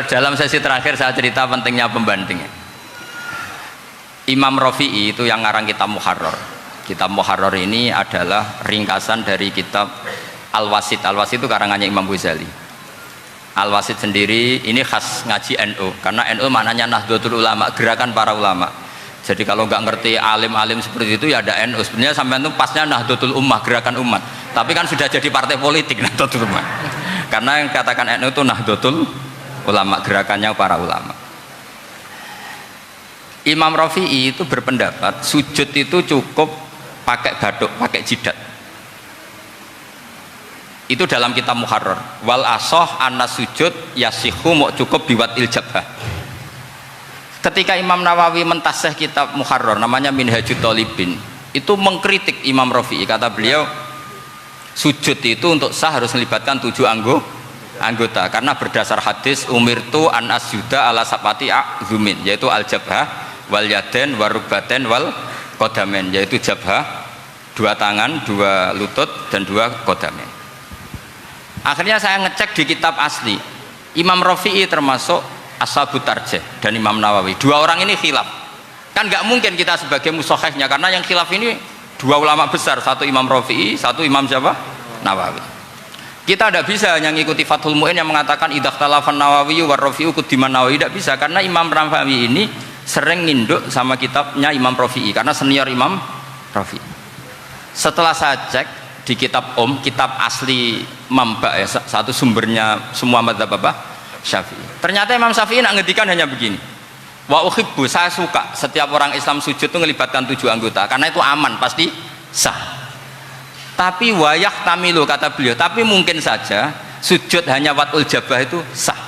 Dalam sesi terakhir saya cerita pentingnya pembanding. Imam Rafi'i itu yang ngarang kitab Muharrar. Kitab Muharrar ini adalah ringkasan dari kitab Al-Wasit. Al-Wasit itu karangannya Imam Ghazali. Al-Wasit sendiri ini khas ngaji NU, karena NU maknanya Nahdlatul Ulama, gerakan para ulama. Jadi kalau nggak ngerti alim-alim seperti itu ya ada NU. Sebenarnya sampai itu pasnya Nahdlatul Ummah, gerakan umat. Tapi kan sudah jadi partai politik Nahdlatul Ummah. Karena yang katakan NU itu Nahdlatul Ulama, gerakannya para ulama. Imam Rafi'i itu berpendapat sujud itu cukup pakai batuk, pakai jidat. Itu dalam kitab Muharrar. Wal asoh anna sujud yasihu mau cukup biwatil jabhah. Ketika Imam Nawawi mentasih kitab Muharrar namanya Minhajut Thalibin, itu mengkritik Imam Rafi'i. Kata beliau sujud itu untuk sah harus melibatkan 7 anggota, karena berdasar hadis umirtu an asjuda ala sapati a'zumin, yaitu al jabhah wal yaden warubaten wal kodamen, yaitu jabhah 2 tangan, 2 lutut dan 2 kodamen. Akhirnya saya ngecek di kitab asli, Imam Rafi'i termasuk Ashabut Tarjih dan Imam Nawawi, 2 orang ini khilaf. Kan nggak mungkin kita sebagai musokhehnya, karena yang khilaf ini 2 ulama besar, satu Imam Rafi'i, satu Imam siapa? Nawawi. Kita tidak bisa hanya ngikuti Fathul Mu'in yang mengatakan idza khtalafan Nawawi war Rafi'u quddiman Nawawi, tidak bisa, karena Imam Nawawi ini sering nginduk sama kitabnya Imam Rafi'i karena senior Imam Rafi'i. Setelah saya cek di kitab kitab asli Mamba ya, satu sumbernya semua mazhab Syafi'i. Ternyata Imam Syafi'i nak ngedikan hanya begini. Wa uhibbu, saya suka setiap orang Islam sujud itu melibatkan 7 anggota karena itu aman, pasti sah. Tapi wayah tamilu, kata beliau, tapi mungkin saja sujud hanya watul jabah itu sah.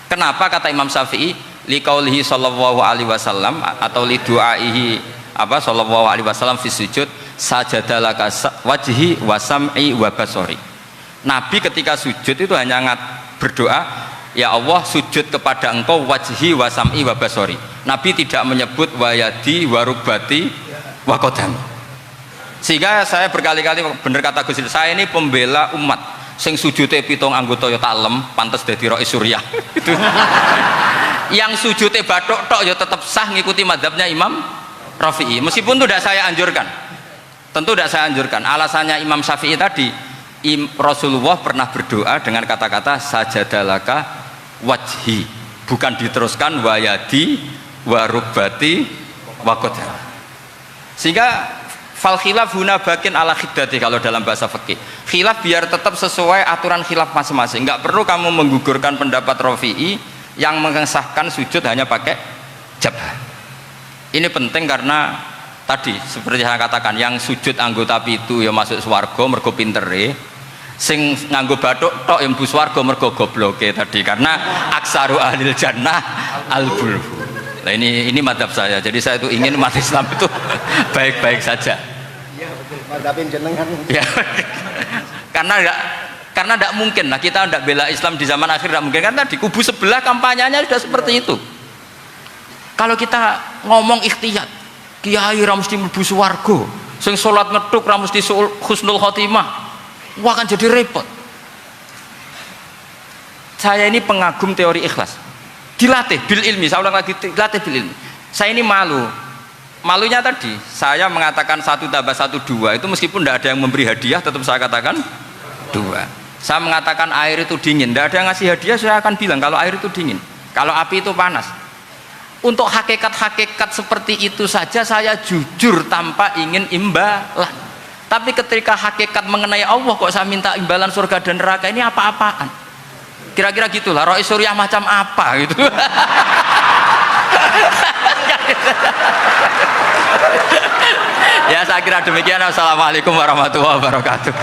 Kenapa kata Imam Syafi'i? Liqaulihi sallallahu alaihi wasallam atau li du'aihi sallallahu alaihi wasallam fi sujud sajadalaka wajhi wa sam'i wa basori. Nabi ketika sujud itu hanya berdoa, ya Allah sujud kepada engkau wajhi wa sam'i wa basori. Nabi tidak menyebut wayadi wa rubati wa qadami. Sehingga saya berkali-kali bener kata Gus, saya ini pembela umat sing sujudnya 7 anggota ya taklem pantes dadi Rais Suriah. Itu yang sujudnya batuk tok ya tetap sah ngikuti mazhabnya Imam Rafi'i, meskipun itu tidak saya anjurkan, tentu tidak saya anjurkan. Alasannya Imam Syafi'i tadi, Rasulullah pernah berdoa dengan kata-kata sajadalaka wajhi, bukan diteruskan wayadi warubati wakodah. Sehingga fal khilaf huna bakin ala khiddati, kalau dalam bahasa fikih khilaf biar tetap sesuai aturan khilaf masing-masing. Nggak perlu kamu menggugurkan pendapat Rafi'i yang mengesahkan sujud hanya pakai jabhah. Ini penting karena tadi seperti saya katakan, yang sujud anggota itu ya masuk swarga mergo pintere, sing nganggo bathuk tok yang bu swarga mergo gobloke tadi, karena aksaru ahlil jannah al-bulhu. Nah ini madhab saya, jadi saya itu ingin umat Islam itu baik-baik saja. Iya betul, madhabin jenengan. Ya, karena tidak mungkin lah kita tidak bela Islam di zaman akhir, tidak mungkin, karena di kubu sebelah kampanyenya sudah seperti itu. Kalau kita ngomong ikhtiyat, kiai ra mesti mlebu swarga, sing salat ngethuk ra mesti husnul khotimah, wah kan jadi repot. Saya ini pengagum teori ikhlas, dilatih bil ilmi, saya ulang lagi, dilatih bil ilmi. Saya ini malunya tadi saya mengatakan 1 tambah 1 2, itu meskipun tidak ada yang memberi hadiah tetap saya katakan 2. Saya mengatakan air itu dingin, tidak ada yang ngasih hadiah, saya akan bilang kalau air itu dingin, kalau api itu panas. Untuk hakikat-hakikat seperti itu saja saya jujur tanpa ingin imbalan. Tapi ketika hakikat mengenai Allah kok saya minta imbalan surga dan neraka, ini apa-apaan? Kira-kira gitulah, Rais Suriah macam apa gitu. Ya saya kira demikian. Wassalamualaikum warahmatullahi wabarakatuh.